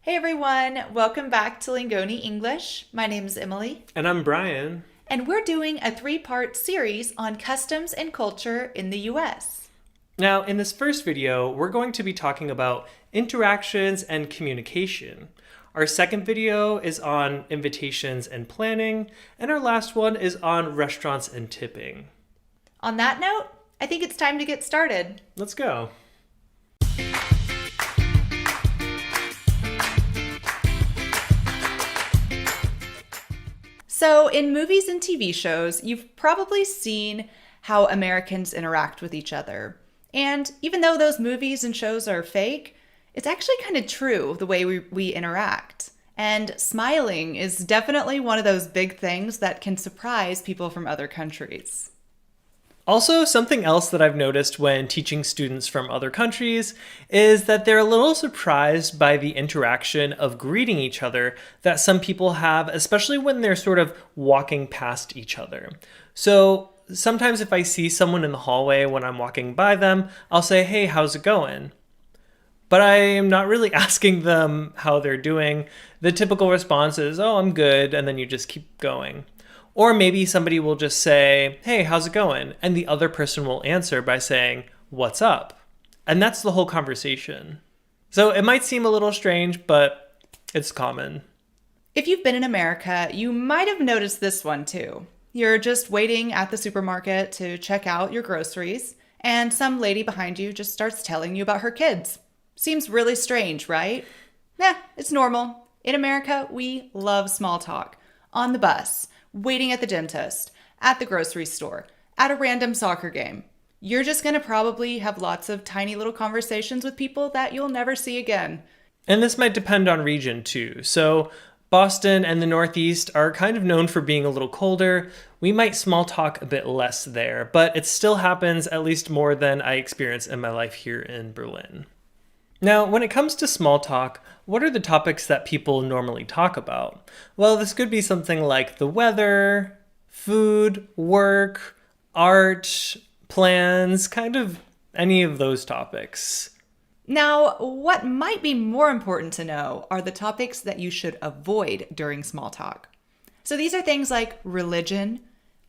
Hey everyone, welcome back to Lingoni English. My name is Emily, And I'm Brian. and we're doing a three-part series on customs and culture in the US. Now, in this first video, we're going to be talking about interactions and communication. Our second video is on invitations and planning, and our last one is on restaurants and tipping. On that note, I think it's time to get started. Let's go. So, in movies and TV shows, you've probably seen how Americans interact with each other. And even though those movies and shows are fake, it's actually kind of true the way we interact. And smiling is definitely one of those big things that can surprise people from other countries. Also, something else that I've noticed when teaching students from other countries is that they're a little surprised by the interaction of greeting each other that some people have, especially when they're sort of walking past each other. So sometimes if I see someone in the hallway when I'm walking by them, I'll say, "Hey, how's it going?" But I am not really asking them how they're doing. The typical response is, "Oh, I'm good," and then you just keep going. Or maybe somebody will just say, "Hey, how's it going?" And the other person will answer by saying, "What's up?" And that's the whole conversation. So it might seem a little strange, but it's common. If you've been in America, you might have noticed this one too. You're just waiting at the supermarket to check out your groceries, and some lady behind you just starts telling you about her kids. Seems really strange, right? It's normal. In America, we love small talk. On the bus, waiting at the dentist, at the grocery store, at a random soccer game. You're just going to probably have lots of tiny little conversations with people that you'll never see again. And this might depend on region too. So Boston and the Northeast are kind of known for being a little colder. We might small talk a bit less there, but it still happens at least more than I experience in my life here in Berlin. Now, when it comes to small talk, what are the topics that people normally talk about? Well, this could be something like the weather, food, work, art, plans, kind of any of those topics. Now, what might be more important to know are the topics that you should avoid during small talk. So these are things like religion,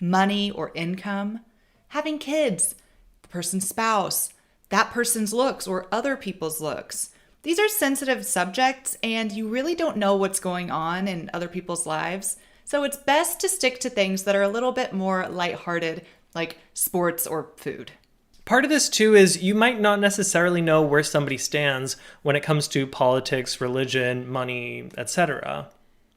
money or income, having kids, the person's spouse, that person's looks or other people's looks. These are sensitive subjects and you really don't know what's going on in other people's lives. So it's best to stick to things that are a little bit more lighthearted, like sports or food. Part of this too is you might not necessarily know where somebody stands when it comes to politics, religion, money, etc.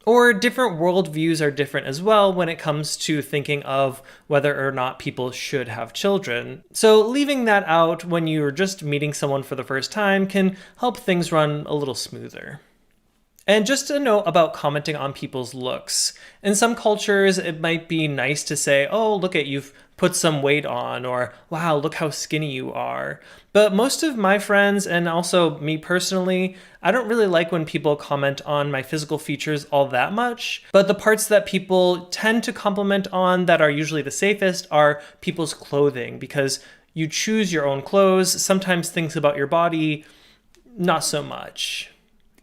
Or different worldviews are different as well when it comes to thinking of whether or not people should have children. So leaving that out when you're just meeting someone for the first time can help things run a little smoother. And just a note about commenting on people's looks. In some cultures, it might be nice to say, "Oh, look at you've put some weight on," or "Wow, look how skinny you are." But most of my friends, and also me personally, I don't really like when people comment on my physical features all that much. But the parts that people tend to compliment on that are usually the safest are people's clothing, because you choose your own clothes. Sometimes things about your body, not so much.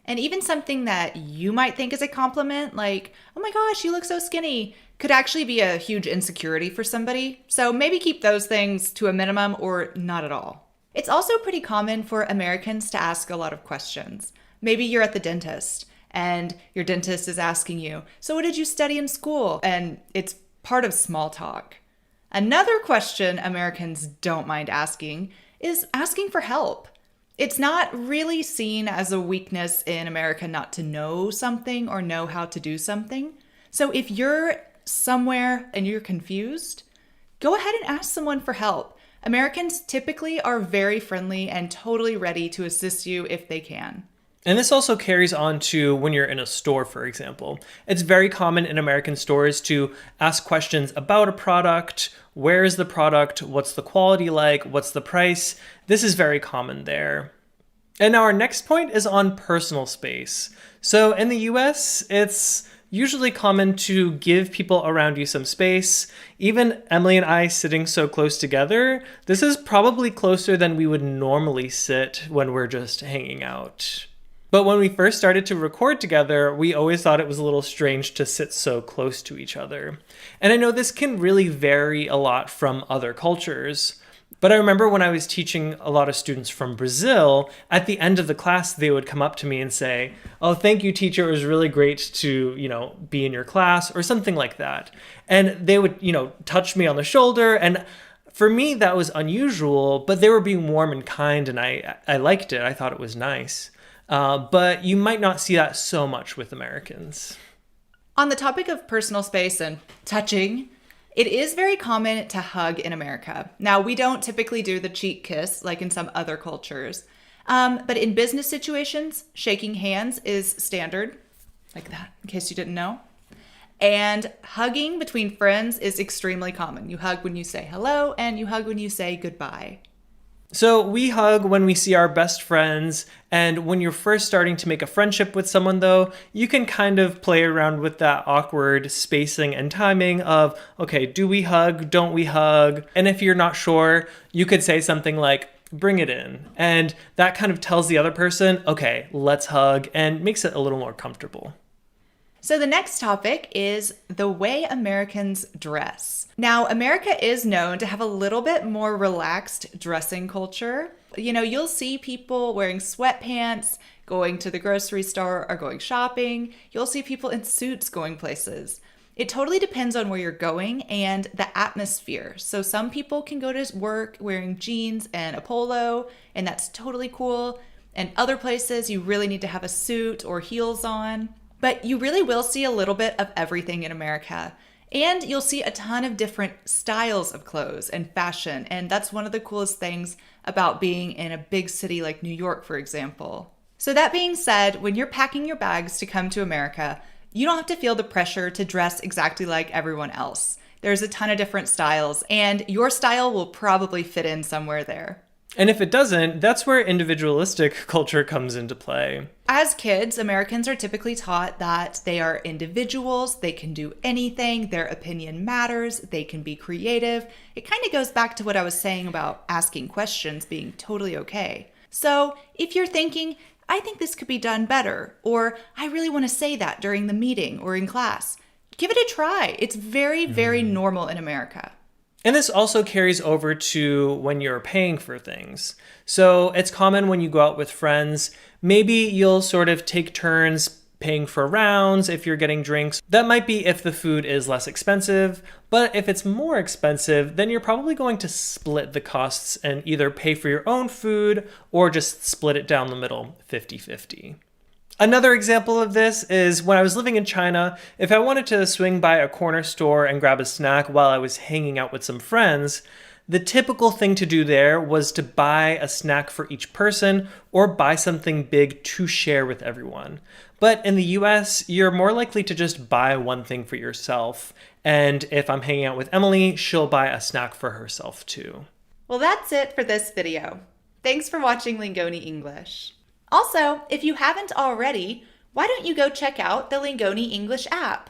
And even something that you might think is a compliment, like, "Oh my gosh, you look so skinny," could actually be a huge insecurity for somebody. So maybe keep those things to a minimum or not at all. It's also pretty common for Americans to ask a lot of questions. Maybe you're at the dentist and your dentist is asking you, "So what did you study in school?" And it's part of small talk. Another question Americans don't mind asking is asking for help. It's not really seen as a weakness in America not to know something or know how to do something. So if you're somewhere and you're confused, go ahead and ask someone for help. Americans typically are very friendly and totally ready to assist you if they can. And this also carries on to when you're in a store, for example. It's very common in American stores to ask questions about a product. Where is the product? What's the quality like? What's the price? This is very common there. And now our next point is on personal space. So in the US, it's usually common to give people around you some space. Even Emily and I sitting so close together, this is probably closer than we would normally sit when we're just hanging out. But when we first started to record together, we always thought it was a little strange to sit so close to each other. And I know this can really vary a lot from other cultures. But I remember when I was teaching a lot of students from Brazil, at the end of the class, they would come up to me and say, "Oh, thank you, teacher. It was really great to, be in your class," or something like that. And they would, touch me on the shoulder. And for me, that was unusual, but they were being warm and kind, and I liked it. I thought it was nice. But you might not see that so much with Americans. On the topic of personal space and touching, it is very common to hug in America. Now, we don't typically do the cheek kiss like in some other cultures. But in business situations, shaking hands is standard, like that, in case you didn't know. And hugging between friends is extremely common. You hug when you say hello, and you hug when you say goodbye. So we hug when we see our best friends, and when you're first starting to make a friendship with someone though, you can kind of play around with that awkward spacing and timing of, okay, do we hug, don't we hug? And if you're not sure, you could say something like, bring it in. And that kind of tells the other person, okay, let's hug, and makes it a little more comfortable. So the next topic is the way Americans dress. Now, America is known to have a little bit more relaxed dressing culture. You'll see people wearing sweatpants, going to the grocery store or going shopping. You'll see people in suits going places. It totally depends on where you're going and the atmosphere. So some people can go to work wearing jeans and a polo, and that's totally cool. And other places, you really need to have a suit or heels on. But you really will see a little bit of everything in America. And you'll see a ton of different styles of clothes and fashion. And that's one of the coolest things about being in a big city like New York, for example. So that being said, when you're packing your bags to come to America, you don't have to feel the pressure to dress exactly like everyone else. There's a ton of different styles, and your style will probably fit in somewhere there. And if it doesn't, that's where individualistic culture comes into play. As kids, Americans are typically taught that they are individuals, they can do anything, their opinion matters, they can be creative. It kind of goes back to what I was saying about asking questions being totally okay. So if you're thinking, I think this could be done better, or I really want to say that during the meeting or in class, give it a try. It's very, very normal in America. And this also carries over to when you're paying for things. So it's common when you go out with friends, maybe you'll sort of take turns paying for rounds if you're getting drinks. That might be if the food is less expensive, but if it's more expensive, then you're probably going to split the costs and either pay for your own food or just split it down the middle, 50-50. Another example of this is when I was living in China, if I wanted to swing by a corner store and grab a snack while I was hanging out with some friends, the typical thing to do there was to buy a snack for each person or buy something big to share with everyone. But in the US, you're more likely to just buy one thing for yourself. And if I'm hanging out with Emily, she'll buy a snack for herself too. Well, that's it for this video. Thanks for watching Lingoni English. Also, if you haven't already, why don't you go check out the Lingoni English app?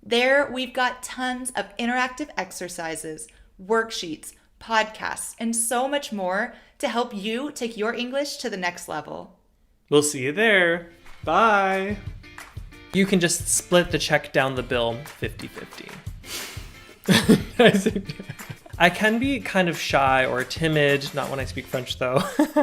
There, we've got tons of interactive exercises, worksheets, podcasts, and so much more to help you take your English to the next level. We'll see you there. Bye. You can just split the check down the bill 50-50. I can be kind of shy or timid, not when I speak French though.